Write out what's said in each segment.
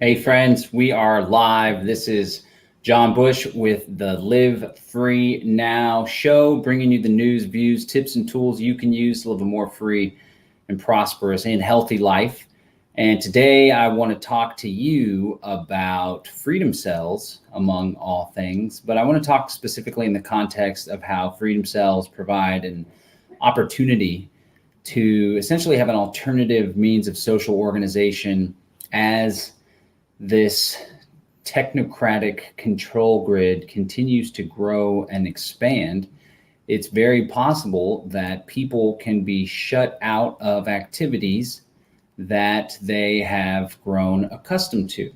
Hey friends, we are live. This is John Bush with the Live Free Now show, bringing you the news, views, tips, and tools you can use to live a more free and prosperous and healthy life. And today I want to talk to you about freedom cells, among all things, but I want to talk specifically in the context of how freedom cells provide an opportunity to essentially have an alternative means of social organization as this technocratic control grid continues to grow and expand. It's very possible that people can be shut out of activities that they have grown accustomed to.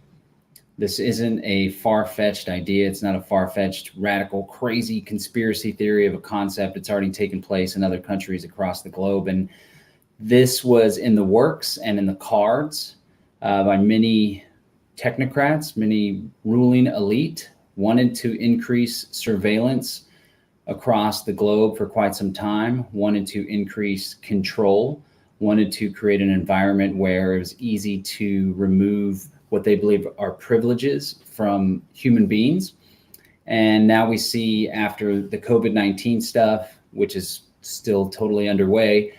This isn't a far-fetched idea. It's not a far-fetched, radical, crazy conspiracy theory of a concept. It's already taken place in other countries across the globe. And this was in the works and in the cards by many technocrats. Many ruling elite wanted to increase surveillance across the globe for quite some time, wanted to increase control, wanted to create an environment where it was easy to remove what they believe are privileges from human beings. And now we see, after the COVID-19 stuff, which is still totally underway,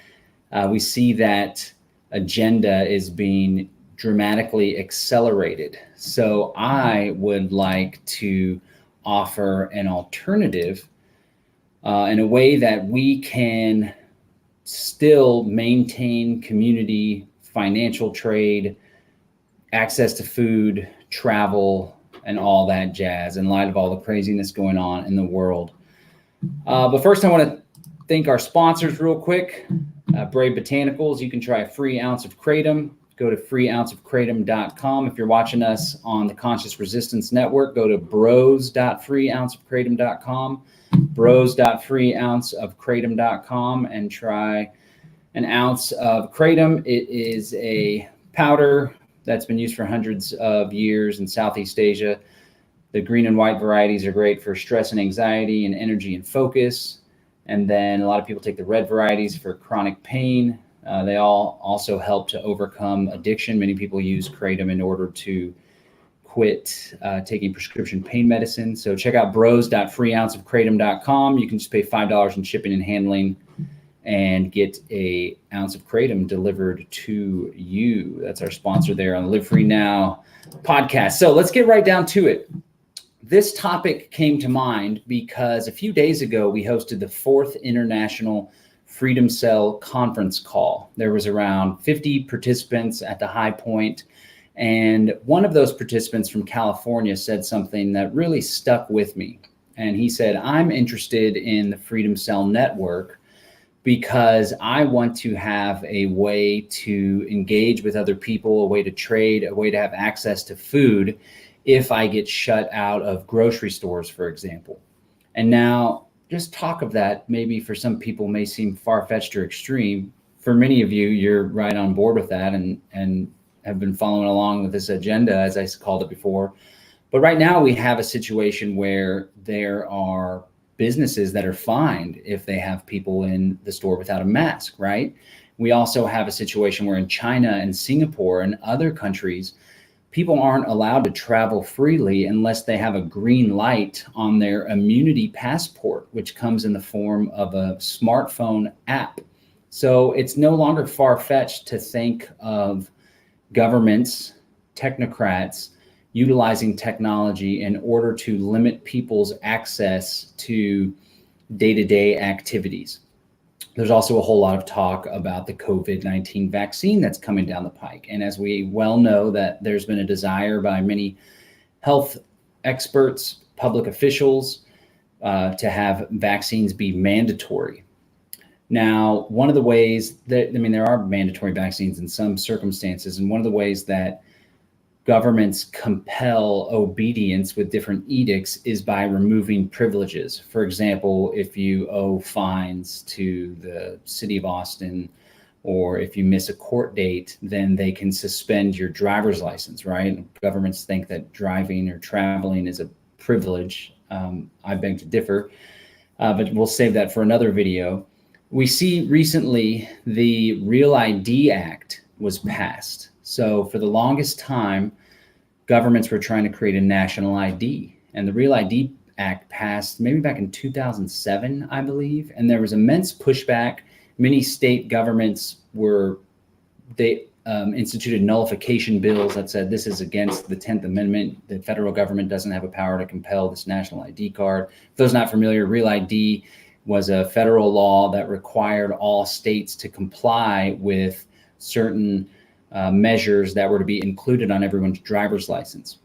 we see that agenda is being dramatically accelerated. So I would like to offer an alternative in a way that we can still maintain community, financial trade, access to food, travel, and all that jazz in light of all the craziness going on in the world. But first, I want to thank our sponsors real quick. Brave Botanicals. You can try a free ounce of kratom. Go to freeounceofkratom.com. If you're watching us on the Conscious Resistance Network, go to bros.freeounceofkratom.com, bros.freeounceofkratom.com, and try an ounce of kratom. It is a powder that's been used for hundreds of years in Southeast Asia. The green and white varieties are great for stress and anxiety and energy and focus. And then a lot of people take the red varieties for chronic pain. They all also help to overcome addiction. Many people use kratom in order to quit taking prescription pain medicine. So check out bros.freeounceofkratom.com. You can just pay $5 in shipping and handling and get an ounce of kratom delivered to you. That's our sponsor there on the Live Free Now podcast. So let's get right down to it. This topic came to mind because a few days ago, we hosted the 4th International Freedom Cell conference call. There was around 50 participants at the high point. And one of those participants from California said something that really stuck with me. And he said, I'm interested in the Freedom Cell Network because I want to have a way to engage with other people, a way to trade, a way to have access to food if I get shut out of grocery stores, for example. And now, just talk of that, maybe for some people may seem far-fetched or extreme. For many of you, you're right on board with that and have been following along with this agenda, as I called it before. But right now we have a situation where there are businesses that are fined if they have people in the store without a mask, right? We also have a situation where in China and Singapore and other countries, people aren't allowed to travel freely unless they have a green light on their immunity passport, which comes in the form of a smartphone app. So it's no longer far-fetched to think of governments, technocrats, utilizing technology in order to limit people's access to day-to-day activities. There's also a whole lot of talk about the COVID-19 vaccine that's coming down the pike. And as we well know, that there's been a desire by many health experts, public officials, to have vaccines be mandatory. Now, one of the ways that, there are mandatory vaccines in some circumstances, and one of the ways that governments compel obedience with different edicts is by removing privileges. For example, if you owe fines to the city of Austin, or if you miss a court date, then they can suspend your driver's license, right? Governments think that driving or traveling is a privilege. I beg to differ, but we'll save that for another video. We see recently the Real ID Act was passed. So for the longest time, governments were trying to create a national ID. And the Real ID Act passed maybe back in 2007, I believe. And there was immense pushback. Many state governments instituted nullification bills that said this is against the 10th Amendment. The federal government doesn't have a power to compel this national ID card. For those not familiar, Real ID was a federal law that required all states to comply with certain measures that were to be included on everyone's driver's license.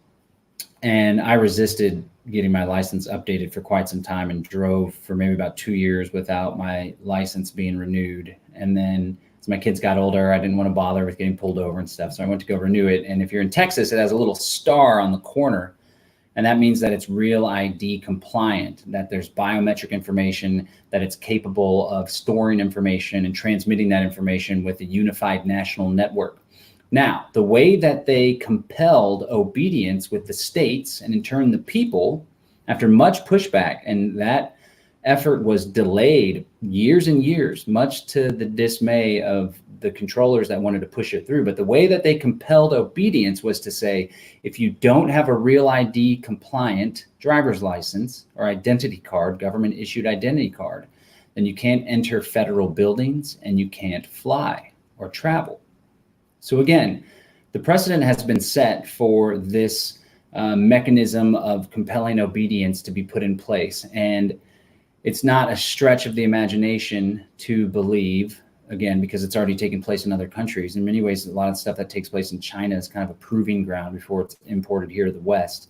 And I resisted getting my license updated for quite some time and drove for maybe about 2 years without my license being renewed. And then as my kids got older, I didn't want to bother with getting pulled over and stuff. So I went to go renew it. And if you're in Texas, it has a little star on the corner. And that means that it's Real ID compliant, that there's biometric information, that it's capable of storing information and transmitting that information with a unified national network. Now, the way that they compelled obedience with the states and in turn the people, after much pushback, and that effort was delayed years and years, much to the dismay of the controllers that wanted to push it through. But the way that they compelled obedience was to say, if you don't have a Real ID compliant driver's license or identity card, government issued identity card, then you can't enter federal buildings and you can't fly or travel. So again, the precedent has been set for this mechanism of compelling obedience to be put in place. And it's not a stretch of the imagination to believe, again, because it's already taken place in other countries. In many ways, a lot of stuff that takes place in China is kind of a proving ground before it's imported here to the West.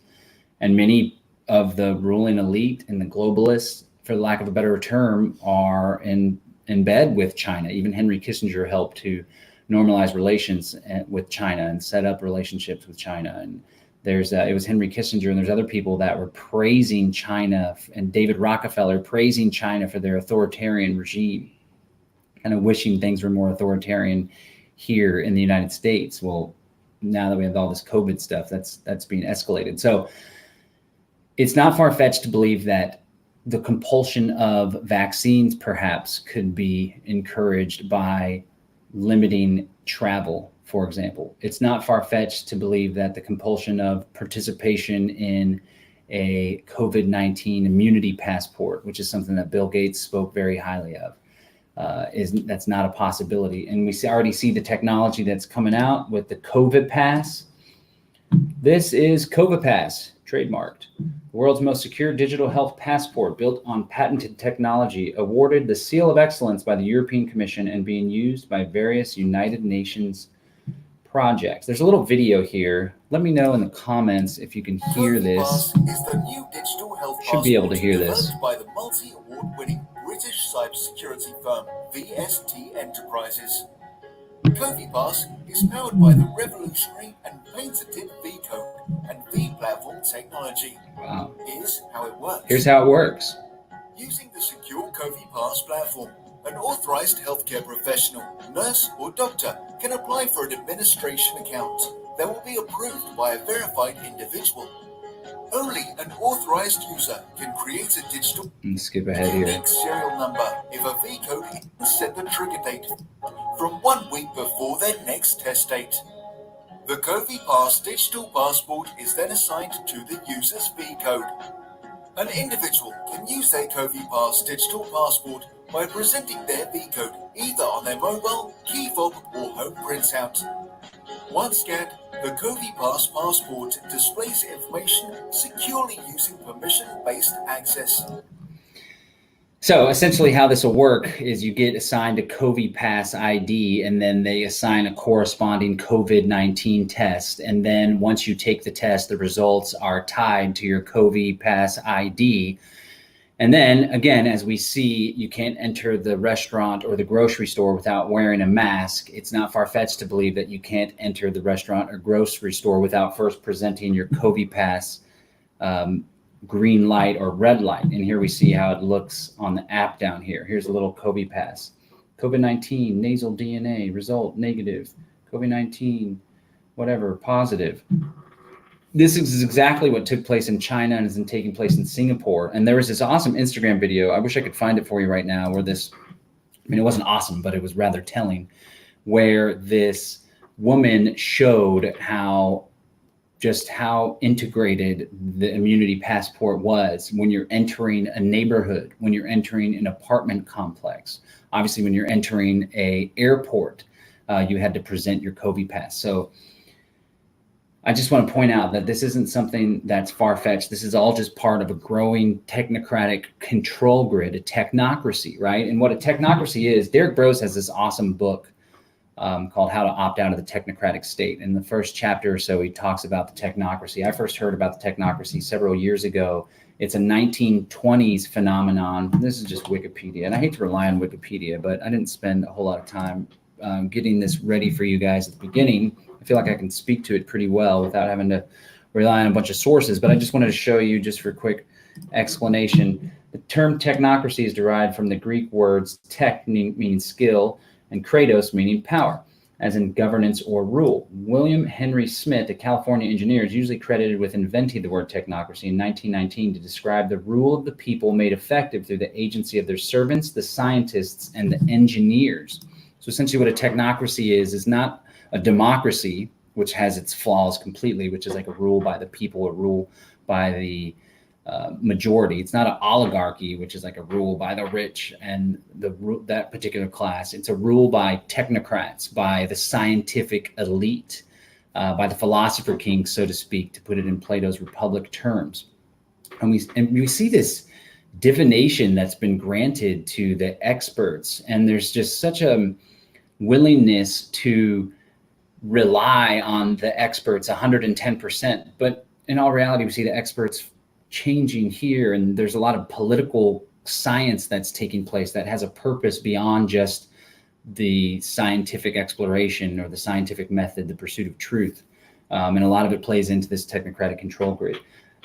And many of the ruling elite and the globalists, for lack of a better term, are in bed with China. Even Henry Kissinger helped to normalize relations with China and set up relationships with China. And it was Henry Kissinger and there's other people that were praising China, and David Rockefeller praising China for their authoritarian regime, kind of wishing things were more authoritarian here in the United States. Well, now that we have all this COVID stuff, that's being escalated. So it's not far-fetched to believe that the compulsion of vaccines perhaps could be encouraged by limiting travel, for example. It's not far-fetched to believe that the compulsion of participation in a COVID-19 immunity passport, which is something that Bill Gates spoke very highly of, that's not a possibility. And we already see the technology that's coming out with the COVI-PASS. This is COVI-PASS, trademarked. The world's most secure digital health passport built on patented technology, awarded the Seal of Excellence by the European Commission and being used by various United Nations projects. There's a little video here. Let me know in the comments if you can hear this. Should be able to hear this. By the multi-award-winning British cybersecurity firm VST Enterprises. COVI-PASS is powered by the revolutionary and patented V-Code and V-Platform technology. Wow. Here's how it works. Here's how it works. Using the secure COVI-PASS platform, an authorized healthcare professional, nurse or doctor can apply for an administration account that will be approved by a verified individual. Only an authorized user can create a digital skip ahead here. Unique serial number if a V-Code is set the trigger date from 1 week before their next test date. The COVI-PASS digital passport is then assigned to the user's V-Code. An individual can use their COVI-PASS digital passport by presenting their V-Code either on their mobile, key fob or home printout. Once scanned, the COVI-PASS passport displays information securely using permission-based access. So essentially how this will work is you get assigned a COVI-PASS ID and then they assign a corresponding COVID-19 test. And then once you take the test, the results are tied to your COVI-PASS ID. And then again, as we see, you can't enter the restaurant or the grocery store without wearing a mask. It's not far-fetched to believe that you can't enter the restaurant or grocery store without first presenting your COVI-PASS green light or red light. And here we see how it looks on the app down here. Here's a little COVI-PASS. COVID-19, nasal DNA, result negative. COVID-19, whatever, positive. This is exactly what took place in China and is taking place in Singapore. And there was this awesome Instagram video. I wish I could find it for you right now where this, I mean, it wasn't awesome, but it was rather telling, where this woman showed how just how integrated the immunity passport was when you're entering a neighborhood, when you're entering an apartment complex. Obviously, when you're entering a airport, you had to present your COVI-PASS. So I just want to point out that this isn't something that's far-fetched. This is all just part of a growing technocratic control grid, a technocracy, right? And what a technocracy is, Derek Brose has this awesome book called How to Opt Out of the Technocratic State. In the first chapter or so, he talks about the technocracy. I first heard about the technocracy several years ago. It's a 1920s phenomenon. This is just Wikipedia, and I hate to rely on Wikipedia, but I didn't spend a whole lot of time getting this ready for you guys at the beginning. I feel like I can speak to it pretty well without having to rely on a bunch of sources, but I just wanted to show you, just for a quick explanation. The term technocracy is derived from the Greek words tech, meaning skill, and kratos, meaning power, as in governance or rule. William Henry Smith, a California engineer, is usually credited with inventing the word technocracy in 1919 to describe the rule of the people made effective through the agency of their servants, the scientists, and the engineers. So essentially what a technocracy is not a democracy, which has its flaws completely, which is like a rule by the people, a rule by the majority. It's not an oligarchy, which is like a rule by the rich and that particular class. It's a rule by technocrats, by the scientific elite, by the philosopher king, so to speak, to put it in Plato's Republic terms. And we see this divination that's been granted to the experts, and there's just such a willingness to rely on the experts 110%. But in all reality, we see the experts changing here, and there's a lot of political science that's taking place that has a purpose beyond just the scientific exploration or the scientific method, the pursuit of truth. And a lot of it plays into this technocratic control grid.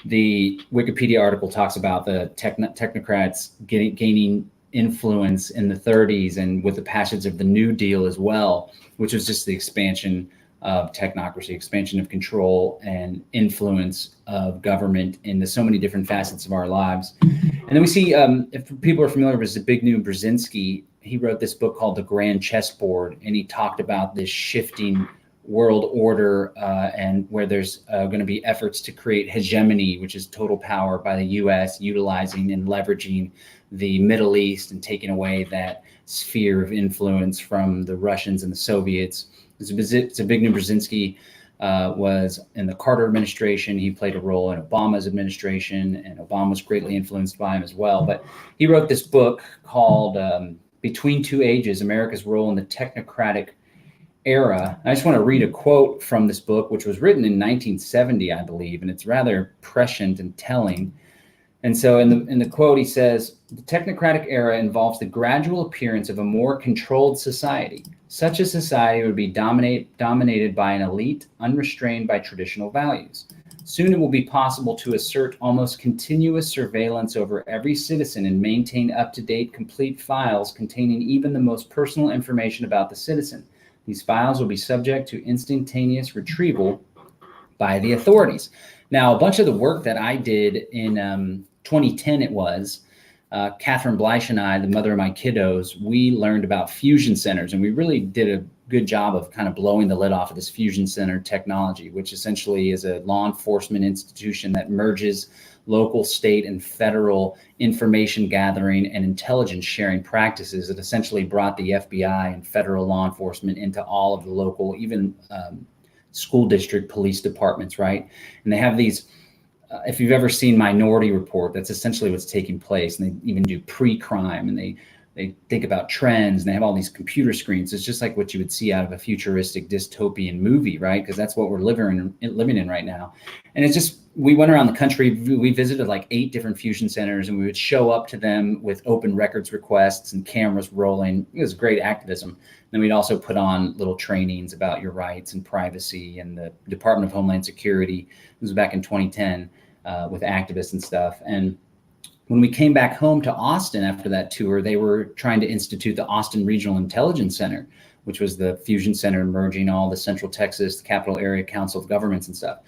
The Wikipedia article talks about the technocrats gaining influence in the 30s and with the passage of the New Deal as well, which was just the expansion of technocracy, expansion of control and influence of government into so many different facets of our lives. And then we see, if people are familiar with Zbigniew Brzezinski, he wrote this book called The Grand Chessboard, and he talked about this shifting world order and where there's going to be efforts to create hegemony, which is total power by the U.S., utilizing and leveraging the Middle East and taking away that sphere of influence from the Russians and the Soviets. Zbigniew Brzezinski was in the Carter administration. He played a role in Obama's administration, and Obama was greatly influenced by him as well. But he wrote this book called Between Two Ages, America's Role in the Technocratic Era. I just want to read a quote from this book, which was written in 1970, I believe, and it's rather prescient and telling. And so in the quote, he says, "The technocratic era involves the gradual appearance of a more controlled society. Such a society would be dominated by an elite, unrestrained by traditional values. Soon it will be possible to assert almost continuous surveillance over every citizen and maintain up-to-date, complete files containing even the most personal information about the citizen. These files will be subject to instantaneous retrieval by the authorities." Now, a bunch of the work that I did in 2010, it was, Catherine Bleich and I, the mother of my kiddos, we learned about fusion centers, and we really did a good job of kind of blowing the lid off of this fusion center technology, which essentially is a law enforcement institution that merges local, state, and federal information gathering and intelligence sharing practices. It essentially brought the FBI and federal law enforcement into all of the local, even school district police departments, right? And they have these, if you've ever seen Minority Report, that's essentially what's taking place. And they even do pre-crime, and they think about trends, and they have all these computer screens. It's just like what you would see out of a futuristic dystopian movie, right? Because that's what we're living in right now. And it's just, we went around the country, we visited like 8 different fusion centers, and we would show up to them with open records requests and cameras rolling. It was great activism. Then we'd also put on little trainings about your rights and privacy, and the Department of Homeland Security. It was back in 2010 with activists and stuff. And when we came back home to Austin after that tour, they were trying to institute the Austin Regional Intelligence Center, which was the fusion center merging all the Central Texas, the Capital Area Council of Governments and stuff.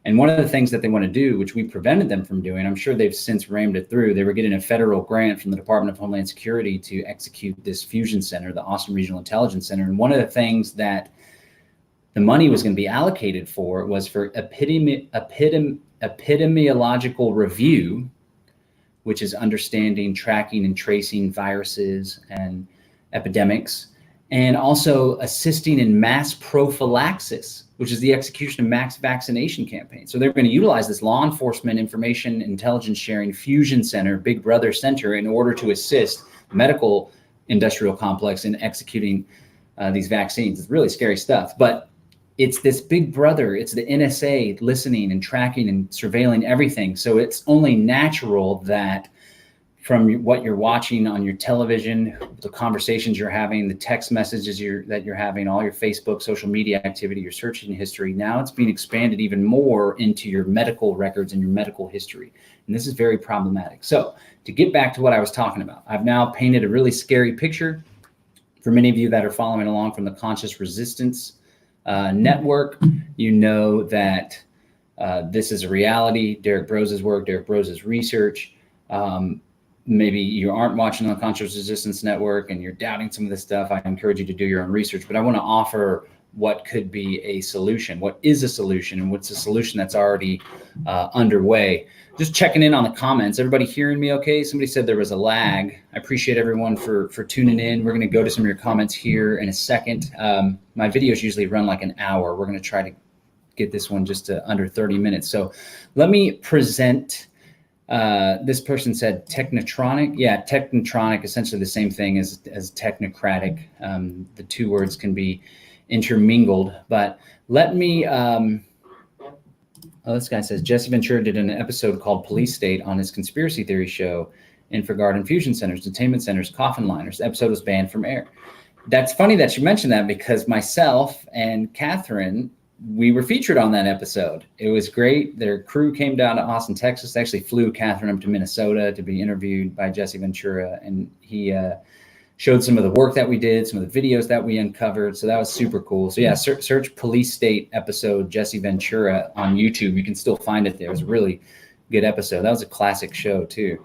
And one of the things that they want to do, which we prevented them from doing, I'm sure they've since rammed it through, they were getting a federal grant from the Department of Homeland Security to execute this fusion center, the Austin Regional Intelligence Center. And one of the things that the money was going to be allocated for was for epidemiological review, which is understanding, tracking, and tracing viruses and epidemics, and also assisting in mass prophylaxis, which is the execution of mass vaccination campaigns. So they're going to utilize this law enforcement information intelligence sharing fusion center, Big Brother center, in order to assist the medical industrial complex in executing these vaccines. It's really scary stuff, but it's this Big Brother, it's the NSA listening and tracking and surveilling everything. So it's only natural that from what you're watching on your television, the conversations you're having, the text messages that you're having, all your Facebook, social media activity, your searching history, now it's being expanded even more into your medical records and your medical history. And this is very problematic. So to get back to what I was talking about, I've now painted a really scary picture for many of you that are following along from the Conscious Resistance Network. You know that this is a reality. Derek Brose's work, Derek Brose's research. Maybe you aren't watching on the Conscious Resistance Network and you're doubting some of this stuff. I encourage you to do your own research, but I want to offer what could be a solution. What is a solution, and what's a solution that's already underway? Just checking in on the comments. Everybody hearing me okay? Somebody said there was a lag. I appreciate everyone for tuning in. We're going to go to some of your comments here in a second. My videos usually run like an hour. We're going to try to get this one just to under 30 minutes. So let me present. This person said Technocratic. Yeah, Technocratic, essentially the same thing as Technocratic. The two words can be intermingled, but let me, this guy says, Jesse Ventura did an episode called Police State on his conspiracy theory show, Infraguard infusion centers, detainment centers, coffin liners. The episode was banned from air. That's funny that you mentioned that, because myself and Catherine, we were featured on that episode. It was great. Their crew came down to Austin, Texas. They actually flew Catherine up to Minnesota to be interviewed by Jesse Ventura. And he showed some of the work that we did, some of the videos that we uncovered. So that was super cool. So yeah, search Police State episode Jesse Ventura on YouTube. You can still find it there. It was a really good episode. That was a classic show too.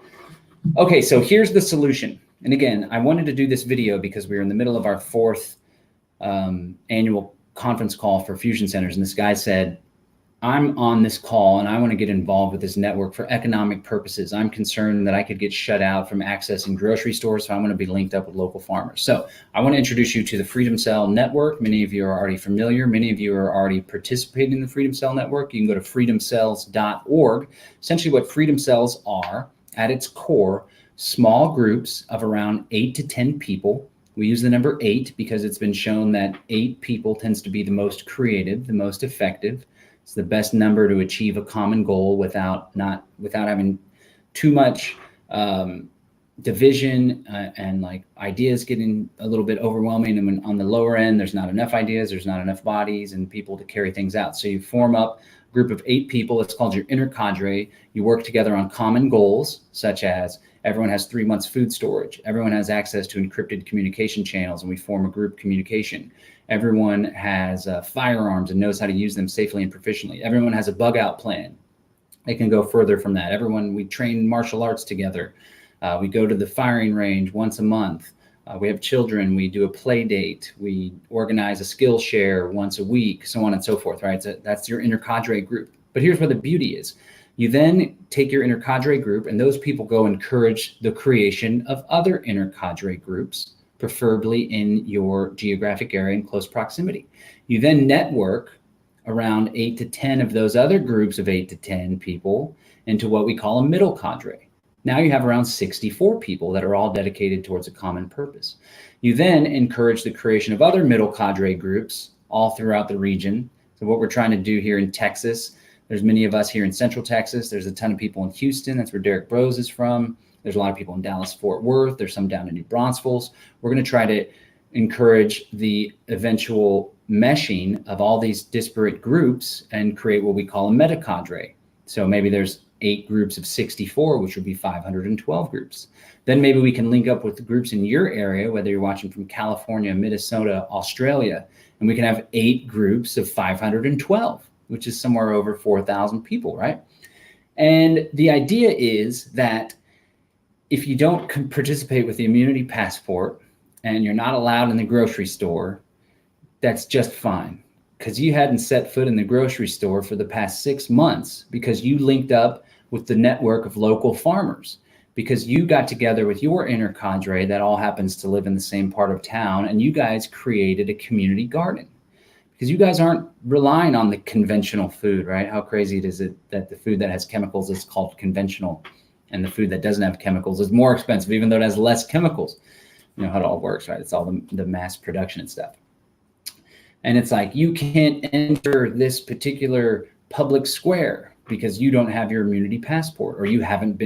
Okay, so here's the solution. And again, I wanted to do this video because we were in the middle of our fourth annual conference call for fusion centers. And this guy said, I'm on this call and I want to get involved with this network for economic purposes. I'm concerned that I could get shut out from accessing grocery stores, so I want to be linked up with local farmers. So I want to introduce you to the Freedom Cell Network. Many of you are already familiar. Many of you are already participating in the Freedom Cell Network. You can go to freedomcells.org. Essentially what Freedom Cells are, at its core, small groups of around 8 to 10 people. We use the number 8 because it's been shown that 8 people tends to be the most creative, the most effective. It's the best number to achieve a common goal without having too much division and like ideas getting a little bit overwhelming. And when on the lower end, there's not enough ideas, there's not enough bodies and people to carry things out. So you form up a group of 8 people. It's called your inner cadre. You work together on common goals, such as everyone has 3 months food storage. Everyone has access to encrypted communication channels, and we form a group communication. Everyone has firearms and knows how to use them safely and proficiently. Everyone has a bug out plan. It can go further from that. We train martial arts together. We go to the firing range once a month. We have children. We do a play date. We organize a skill share once a week, so on and so forth, right? So that's your inner cadre group. But here's where the beauty is. You then take your inner cadre group, and those people go encourage the creation of other inner cadre groups, preferably in your geographic area in close proximity. You then network around 8 to 10 of those other groups of 8 to 10 people into what we call a middle cadre. Now you have around 64 people that are all dedicated towards a common purpose. You then encourage the creation of other middle cadre groups all throughout the region. So what we're trying to do here in Texas, there's many of us here in Central Texas. There's a ton of people in Houston. That's where Derek Brose is from. There's a lot of people in Dallas, Fort Worth. There's some down in New Braunfels. We're going to try to encourage the eventual meshing of all these disparate groups and create what we call a meta cadre. So maybe there's 8 groups of 64, which would be 512 groups. Then maybe we can link up with the groups in your area, whether you're watching from California, Minnesota, Australia, and we can have 8 groups of 512, which is somewhere over 4,000 people, right? And the idea is that if you don't participate with the immunity passport and you're not allowed in the grocery store, that's just fine. because you hadn't set foot in the grocery store for the past 6 months, because you linked up with the network of local farmers, because you got together with your inner cadre that all happens to live in the same part of town, and you guys created a community garden. Because you guys aren't relying on the conventional food, right? How crazy is it that the food that has chemicals is called conventional, and the food that doesn't have chemicals is more expensive, even though it has less chemicals? You know how it all works, right? It's all the mass production and stuff. And it's like, you can't enter this particular public square because you don't have your immunity passport, or you haven't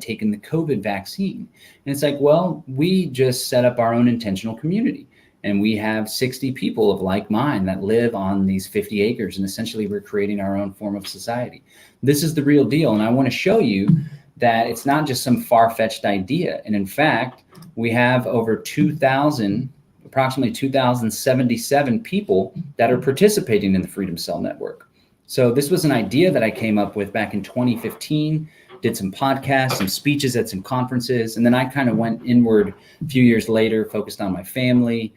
taken the COVID vaccine. And it's like, well, we just set up our own intentional community. And we have 60 people of like mind that live on these 50 acres. And essentially, we're creating our own form of society. This is the real deal. And I want to show you that it's not just some far-fetched idea. And in fact, we have over approximately 2,077 people that are participating in the Freedom Cell Network. So this was an idea that I came up with back in 2015, did some podcasts, some speeches at some conferences. And then I kind of went inward a few years later, focused on my family,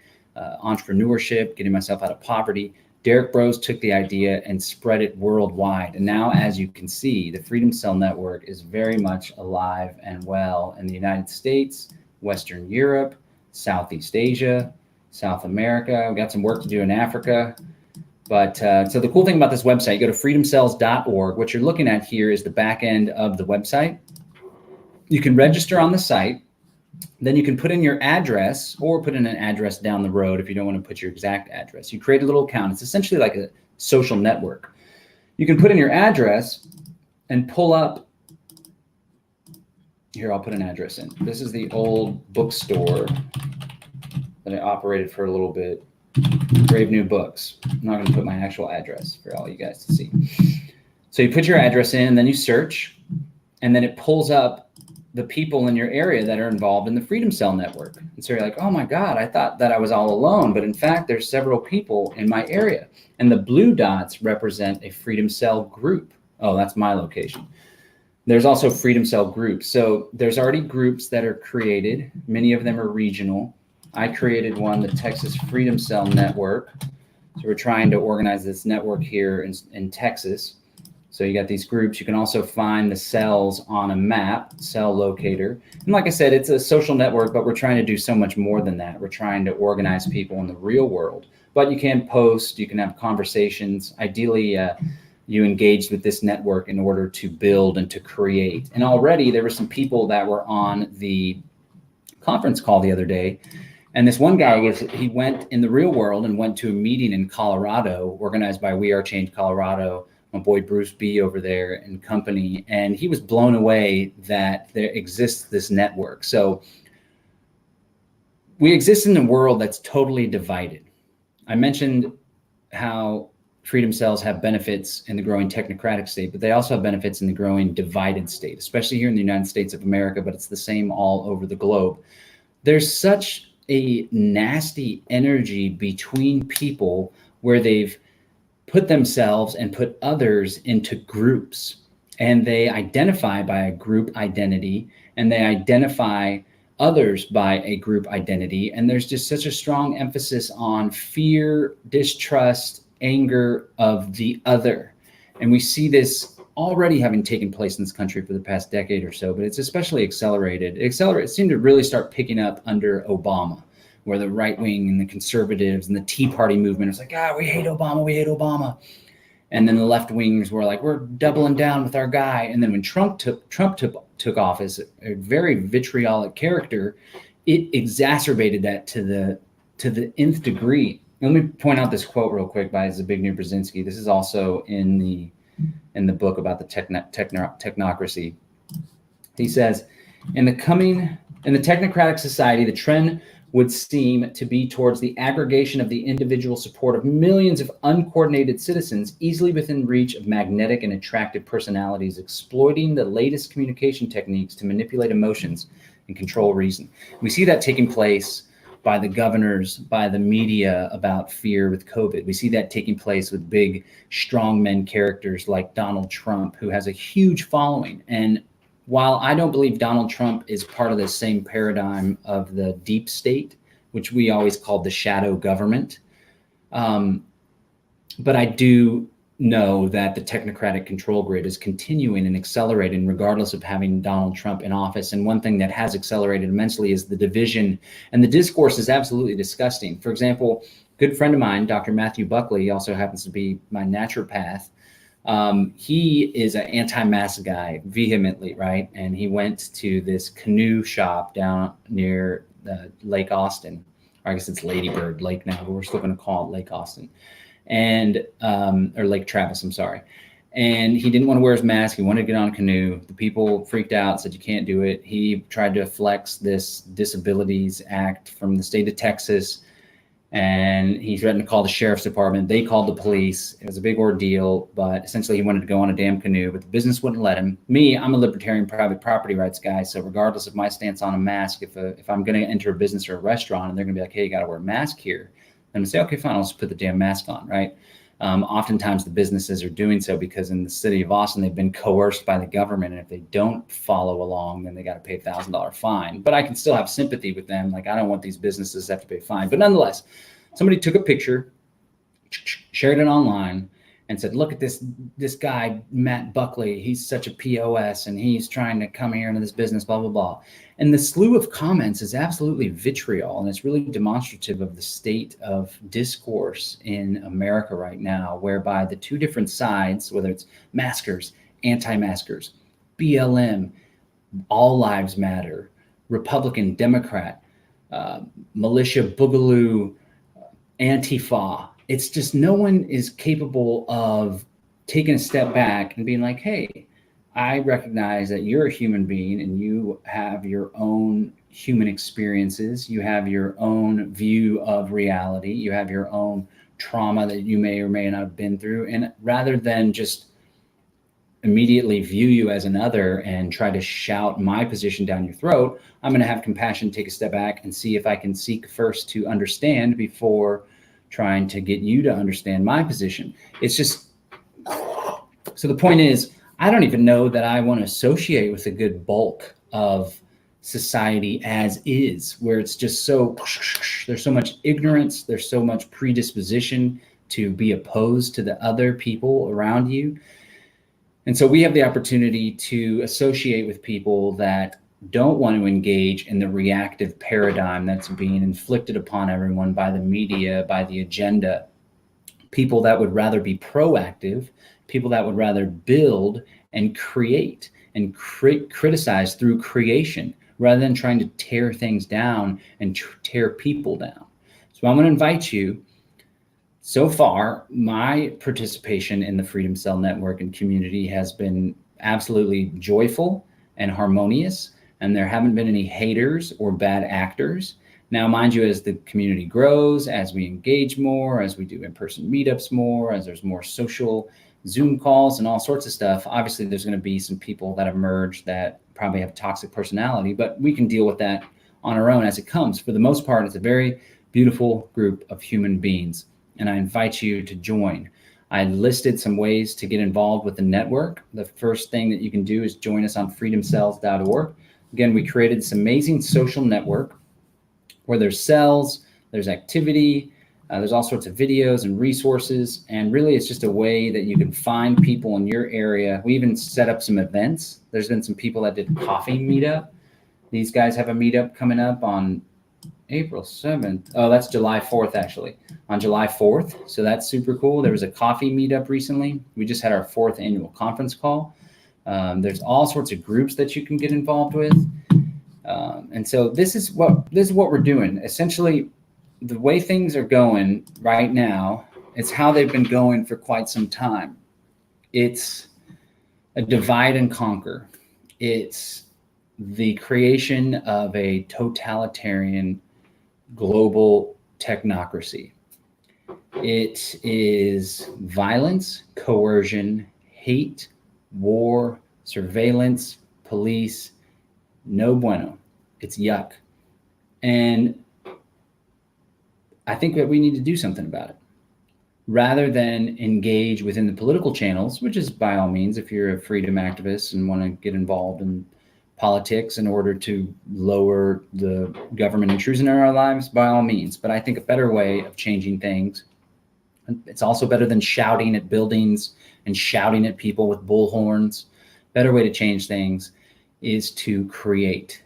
entrepreneurship, getting myself out of poverty. Derek Bros took the idea and spread it worldwide. And now, as you can see, the Freedom Cell Network is very much alive and well in the United States, Western Europe, Southeast Asia, South America. We've got some work to do in Africa. But so the cool thing about this website, go to freedomcells.org. What you're looking at here is the back end of the website. You can register on the site. Then you can put in your address, or put in an address down the road if you don't want to put your exact address. You create a little account. It's essentially like a social network. You can put in your address and pull up. Here, I'll put an address in. This is the old bookstore that I operated for a little bit. Brave New Books. I'm not going to put my actual address for all you guys to see. So you put your address in, and then you search, and then it pulls up the people in your area that are involved in the Freedom Cell Network. And so you're like, oh my God, I thought that I was all alone. But in fact, there's several people in my area. And the blue dots represent a Freedom Cell group. Oh, that's my location. There's also Freedom Cell groups. So there's already groups that are created. Many of them are regional. I created one, the Texas Freedom Cell Network. So we're trying to organize this network here in Texas. So you got these groups. You can also find the cells on a map, cell locator. And like I said, it's a social network, but we're trying to do so much more than that. We're trying to organize people in the real world. But you can post, you can have conversations. Ideally, you engaged with this network in order to build and to create. And already there were some people that were on the conference call the other day. And this one guy he went in the real world and went to a meeting in Colorado, organized by We Are Change Colorado, my boy Bruce B over there and company. And he was blown away that there exists this network. So we exist in a world that's totally divided. I mentioned how Freedom Cells have benefits in the growing technocratic state, but they also have benefits in the growing divided state, especially here in the United States of America, but it's the same all over the globe. There's such a nasty energy between people where they've put themselves and put others into groups, and they identify by a group identity, and they identify others by a group identity. And there's just such a strong emphasis on fear, distrust, anger of the other. And we see this already having taken place in this country for the past decade or so, but it's especially accelerated. It seemed to really start picking up under Obama, where the right wing and the conservatives and the Tea Party movement was like, we hate Obama, we hate Obama. And then the left wings were like, we're doubling down with our guy. And then when Trump took office, a very vitriolic character, it exacerbated that to the nth degree. Let me point out this quote real quick by Zbigniew Brzezinski. This is also in the book about the technocracy. He says, in the technocratic society, the trend would seem to be towards the aggregation of the individual support of millions of uncoordinated citizens easily within reach of magnetic and attractive personalities, exploiting the latest communication techniques to manipulate emotions and control reason. We see that taking place by the governors, by the media about fear with COVID. We see that taking place with big strongmen characters like Donald Trump, who has a huge following. And while I don't believe Donald Trump is part of the same paradigm of the deep state, which we always called the shadow government, But I do know that the technocratic control grid is continuing and accelerating regardless of having Donald Trump in office. And one thing that has accelerated immensely is the division, and the discourse is absolutely disgusting. For example, a good friend of mine, Dr. Matthew Buckley, also happens to be my naturopath. He is an anti-mask guy vehemently, right? And he went to this canoe shop down near Lake Austin, or I guess it's Ladybird Lake now, but we're still going to call it Lake Austin. And or Lake Travis, I'm sorry. And he didn't want to wear his mask. He wanted to get on a canoe. The people freaked out, said you can't do it. He tried to flex this Disabilities Act from the state of Texas, and he threatened to call the sheriff's department. They called the police. It was a big ordeal, but essentially he wanted to go on a damn canoe, but the business wouldn't let him. Me, I'm a libertarian private property rights guy, so regardless of my stance on a mask, if I'm going to enter a business or a restaurant and they're going to be like, hey, you got to wear a mask here, and say, okay, fine, I'll just put the damn mask on, right? Oftentimes the businesses are doing so because in the city of Austin, they've been coerced by the government. And if they don't follow along, then they got to pay $1,000 fine. But I can still have sympathy with them. Like, I don't want these businesses to have to pay a fine. But nonetheless, somebody took a picture, shared it online, and said, look at this guy, Matt Buckley. He's such a POS, and he's trying to come here into this business, blah, blah, blah. And the slew of comments is absolutely vitriol, and it's really demonstrative of the state of discourse in America right now, whereby the two different sides, whether it's maskers, anti-maskers, BLM, All Lives Matter, Republican, Democrat, militia, boogaloo, Antifa, it's just no one is capable of taking a step back and being like, hey, I recognize that you're a human being and you have your own human experiences. You have your own view of reality. You have your own trauma that you may or may not have been through. And rather than just immediately view you as another and try to shout my position down your throat, I'm going to have compassion, take a step back and see if I can seek first to understand before trying to get you to understand my position. It's just, so the point is, I don't even know that I want to associate with a good bulk of society as is, where it's just so, there's so much ignorance, there's so much predisposition to be opposed to the other people around you. And so we have the opportunity to associate with people that don't want to engage in the reactive paradigm that's being inflicted upon everyone by the media, by the agenda. People that would rather be proactive, people that would rather build and create and criticize through creation, rather than trying to tear things down and tear people down. So I'm going to invite you. So far, my participation in the Freedom Cell Network and community has been absolutely joyful and harmonious, and there haven't been any haters or bad actors. Now, mind you, as the community grows, as we engage more, as we do in-person meetups more, as there's more social Zoom calls and all sorts of stuff, obviously there's going to be some people that emerge that probably have toxic personality, but we can deal with that on our own as it comes. For the most part, it's a very beautiful group of human beings, and I invite you to join. I listed some ways to get involved with the network. The first thing that you can do is join us on freedomcells.org. Again, we created this amazing social network where there's cells, there's activity, there's all sorts of videos and resources. And really, it's just a way that you can find people in your area. We even set up some events. There's been some people that did coffee meetup. These guys have a meetup coming up on April 7th. Oh, that's July 4th, actually, on July 4th. So that's super cool. There was a coffee meetup recently. We just had our 4th annual conference call. There's all sorts of groups that you can get involved with. And so this is what we're doing. Essentially, the way things are going right now, it's how they've been going for quite some time. It's a divide and conquer. It's the creation of a totalitarian global technocracy. It is violence, coercion, hate, war, surveillance, police, no bueno. It's yuck. And I think that we need to do something about it. Rather than engage within the political channels, which is by all means, if you're a freedom activist and want to get involved in politics in order to lower the government intrusion in our lives, by all means. But I think a better way of changing things It's also better than shouting at buildings and shouting at people with bullhorns. Better way to change things is to create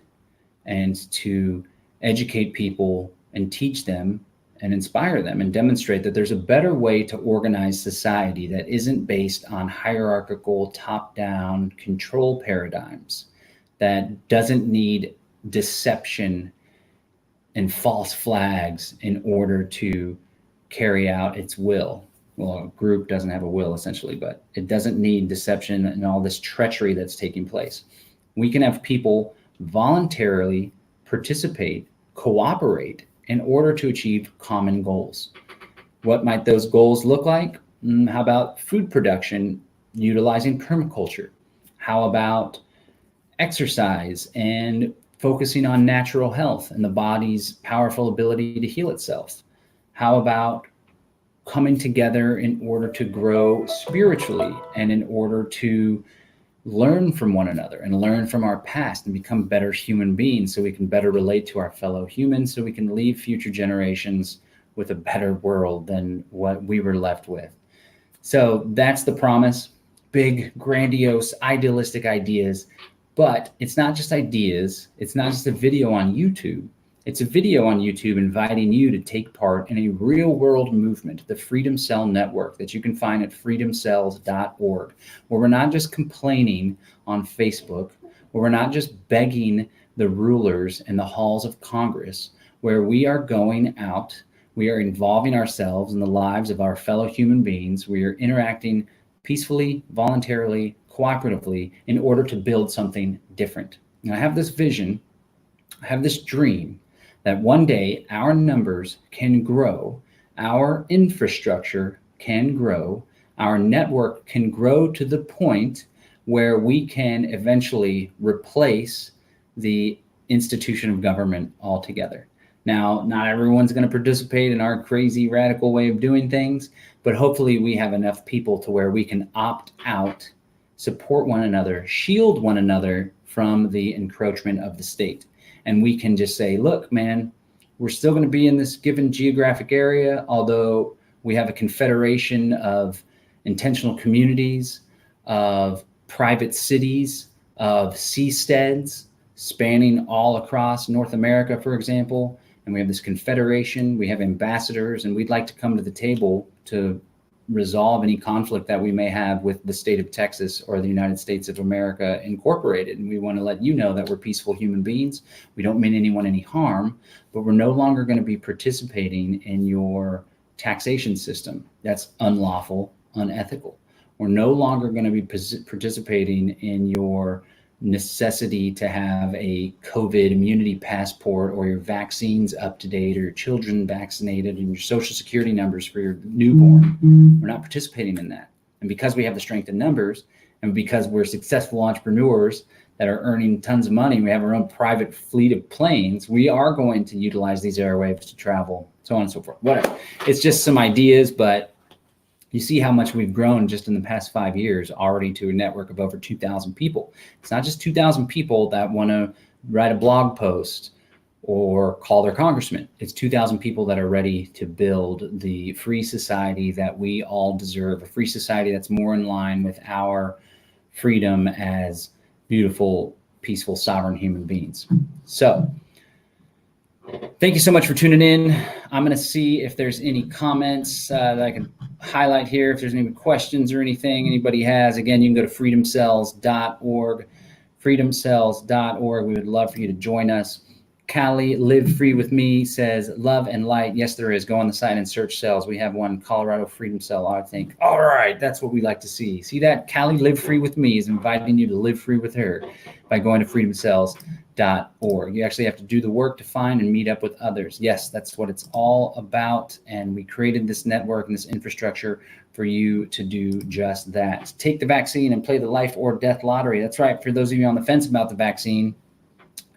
and to educate people and teach them and inspire them and demonstrate that there's a better way to organize society that isn't based on hierarchical, top-down control paradigms, that doesn't need deception and false flags in order to carry out its will. Well, a group doesn't have a will essentially, but it doesn't need deception and all this treachery that's taking place. We can have people voluntarily participate, cooperate in order to achieve common goals. What might those goals look like? How about food production utilizing permaculture? How about exercise and focusing on natural health and the body's powerful ability to heal itself? How about coming together in order to grow spiritually and in order to learn from one another and learn from our past and become better human beings so we can better relate to our fellow humans, so we can leave future generations with a better world than what we were left with. So that's the promise. Big, grandiose, idealistic ideas. But it's not just ideas. It's not just a video on YouTube. It's a video on YouTube inviting you to take part in a real world movement, the Freedom Cell Network, that you can find at freedomcells.org, where we're not just complaining on Facebook, where we're not just begging the rulers in the halls of Congress, where we are going out, we are involving ourselves in the lives of our fellow human beings, we are interacting peacefully, voluntarily, cooperatively in order to build something different. And I have this vision, I have this dream that one day our numbers can grow, our infrastructure can grow, our network can grow to the point where we can eventually replace the institution of government altogether. Now, not everyone's going to participate in our crazy radical way of doing things, but hopefully we have enough people to where we can opt out, support one another, shield one another from the encroachment of the state. And we can just say, look, man, we're still going to be in this given geographic area, although we have a confederation of intentional communities, of private cities, of seasteads spanning all across North America, for example. And we have this confederation, we have ambassadors, and we'd like to come to the table to resolve any conflict that we may have with the state of Texas or the United States of America Incorporated. And we want to let you know that we're peaceful human beings. We don't mean anyone any harm, but we're no longer going to be participating in your taxation system. That's unlawful, unethical. We're no longer going to be participating in your necessity to have a COVID immunity passport or your vaccines up to date or your children vaccinated and your social security numbers for your newborn. We're not participating in that. And because we have the strength in numbers and because we're successful entrepreneurs that are earning tons of money, we have our own private fleet of planes, we are going to utilize these airwaves to travel, so on and so forth. Whatever. It's just some ideas, but you see how much we've grown just in the past 5 years already to a network of over 2,000 people. It's not just 2,000 people that want to write a blog post or call their congressman. It's 2,000 people that are ready to build the free society that we all deserve, a free society that's more in line with our freedom as beautiful, peaceful, sovereign human beings. So thank you so much for tuning in. I'm going to see if there's any comments that I can highlight here. If there's any questions or anything anybody has, again, you can go to freedomcells.org, freedomcells.org. We would love for you to join us. Callie, Live Free With Me says, love and light. Yes, there is. Go on the site and search cells. We have one, Colorado Freedom Cell, I think. All right, that's what we like to see. See that? Callie, Live Free With Me is inviting you to live free with her by going to freedomcells.org. You actually have to do the work to find and meet up with others. Yes, that's what it's all about. And we created this network and this infrastructure for you to do just that. Take the vaccine and play the life or death lottery. That's right. For those of you on the fence about the vaccine,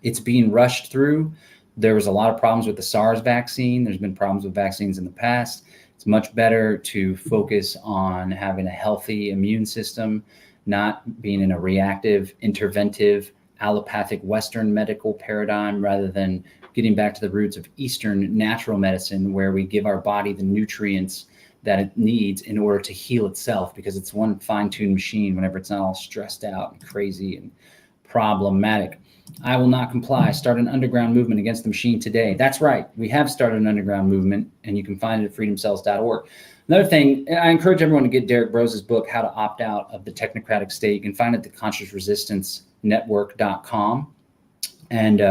it's being rushed through. There was a lot of problems with the SARS vaccine. There's been problems with vaccines in the past. It's much better to focus on having a healthy immune system, not being in a reactive, interventive, allopathic Western medical paradigm, rather than getting back to the roots of Eastern natural medicine, where we give our body the nutrients that it needs in order to heal itself, because it's one fine-tuned machine whenever it's not all stressed out and crazy and problematic. I will not comply. Start an underground movement against the machine today. That's right. We have started an underground movement, and you can find it at freedomcells.org. Another thing, I encourage everyone to get Derek Brose's book, How to Opt Out of the Technocratic State. You can find it at theconsciousresistancenetwork.com. And,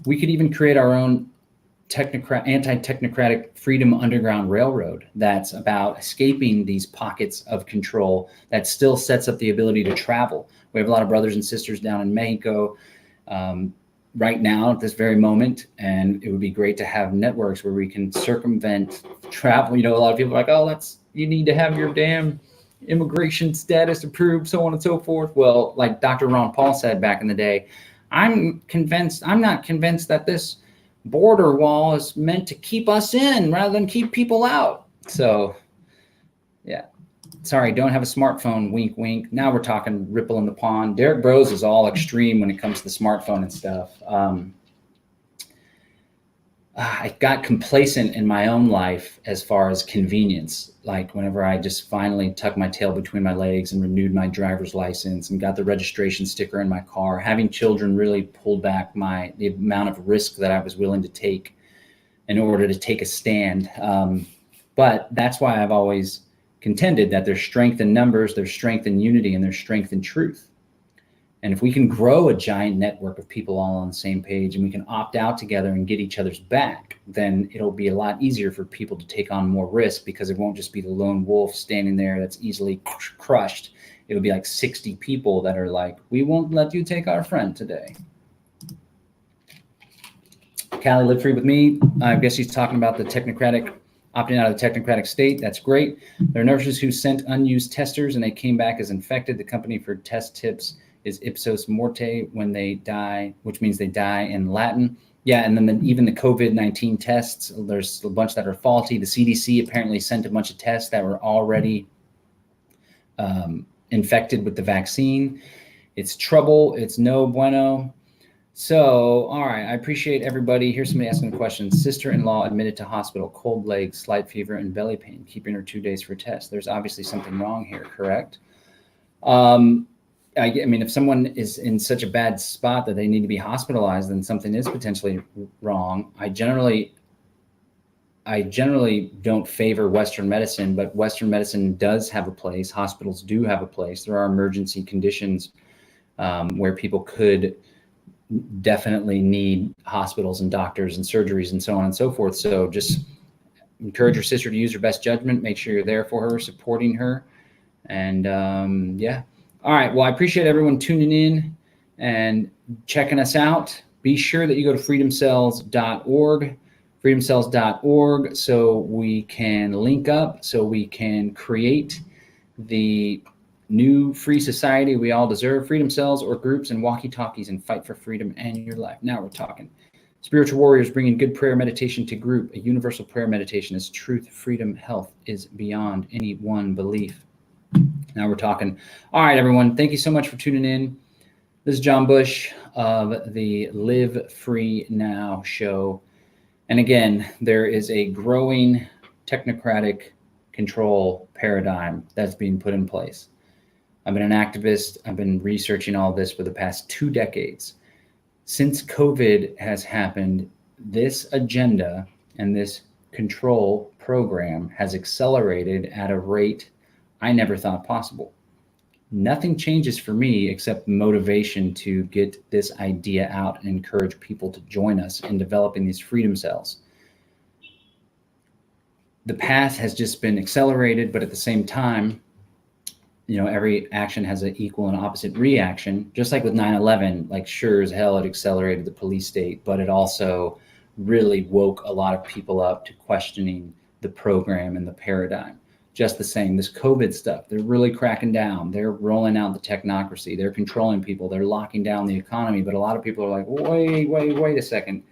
we could even create our own anti-technocratic freedom underground railroad that's about escaping these pockets of control that still sets up the ability to travel. We have a lot of brothers and sisters down in Mexico right now at this very moment, and it would be great to have networks where we can circumvent travel. A lot of people are like, oh, you need to have your damn immigration status approved, so on and so forth. Well, like Dr. Ron Paul said back in the day, I'm not convinced that this border wall is meant to keep us in rather than keep people out. So, yeah. Sorry, don't have a smartphone, wink, wink. Now we're talking ripple in the pond. Derek Brose is all extreme when it comes to the smartphone and stuff. I got complacent in my own life as far as convenience. Like whenever I just finally tucked my tail between my legs and renewed my driver's license and got the registration sticker in my car, having children really pulled back the amount of risk that I was willing to take in order to take a stand. But that's why I've always contended that there's strength in numbers, there's strength in unity, and there's strength in truth. And if we can grow a giant network of people all on the same page, and we can opt out together and get each other's back, then it'll be a lot easier for people to take on more risk, because it won't just be the lone wolf standing there that's easily crushed. It'll be like 60 people that are like, we won't let you take our friend today. Callie, live free with me. I guess she's talking about the technocratic, opting out of the technocratic state. That's great. There are nurses who sent unused testers and they came back as infected. The company for test tips is ipsos morte when they die, which means they die in Latin. Yeah, and then even the COVID-19 tests, there's a bunch that are faulty. The CDC apparently sent a bunch of tests that were already infected with the vaccine. It's trouble. It's no bueno. So, all right, I appreciate everybody. Here's somebody asking a question. Sister-in-law admitted to hospital, cold legs, slight fever, and belly pain, keeping her 2 days for test. There's obviously something wrong here, correct? I mean, if someone is in such a bad spot that they need to be hospitalized, then something is potentially wrong. I generally don't favor Western medicine, but Western medicine does have a place. Hospitals do have a place. There are emergency conditions where people could definitely need hospitals and doctors and surgeries and so on and so forth. So just encourage your sister to use her best judgment. Make sure you're there for her, supporting her. And yeah. All right. Well, I appreciate everyone tuning in and checking us out. Be sure that you go to freedomcells.org, so we can link up, so we can create the new free society we all deserve. Freedom cells or groups and walkie-talkies, and fight for freedom and your life. Now we're talking. Spiritual warriors bringing good prayer meditation to group. A universal prayer meditation is truth, freedom, health is beyond any one belief. Now we're talking. All right, everyone. Thank you so much for tuning in. This is John Bush of the Live Free Now show. And again, there is a growing technocratic control paradigm that's being put in place. I've been an activist. I've been researching all this for the past 2 decades. Since COVID has happened, this agenda and this control program has accelerated at a rate I never thought possible. Nothing changes for me except motivation to get this idea out and encourage people to join us in developing these freedom cells. The path has just been accelerated, but at the same time, every action has an equal and opposite reaction. Just like with 9/11, like sure as hell it accelerated the police state, but it also really woke a lot of people up to questioning the program and the paradigm. Just the same, this COVID stuff, they're really cracking down. They're rolling out the technocracy. They're controlling people. They're locking down the economy. But a lot of people are like, wait a second.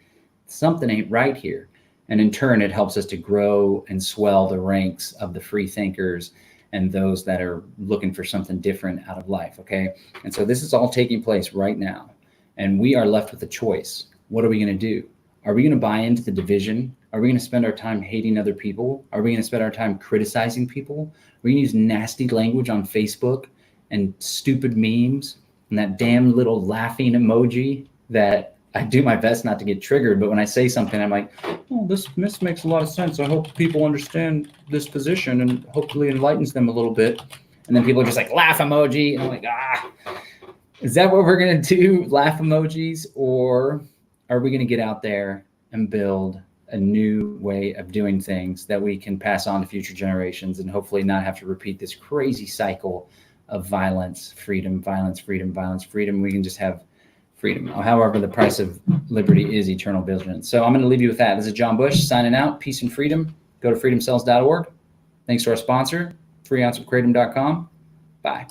Something ain't right here. And in turn, it helps us to grow and swell the ranks of the free thinkers and those that are looking for something different out of life, okay? And so this is all taking place right now. And we are left with a choice. What are we going to do? Are we going to buy into the division? Are we going to spend our time hating other people? Are we going to spend our time criticizing people? Are we going to use nasty language on Facebook and stupid memes and that damn little laughing emoji that I do my best not to get triggered, but when I say something, I'm like, oh, this makes a lot of sense. I hope people understand this position and hopefully enlightens them a little bit. And then people are just like, laugh emoji. And I'm like, is that what we're going to do? Laugh emojis? Or are we going to get out there and build a new way of doing things that we can pass on to future generations and hopefully not have to repeat this crazy cycle of violence, freedom, violence, freedom, violence, freedom? We can just have freedom. However, the price of liberty is eternal vigilance. So I'm going to leave you with that. This is John Bush signing out. Peace and freedom. Go to freedomcells.org. Thanks to our sponsor, freeounceofkratom.com. Bye.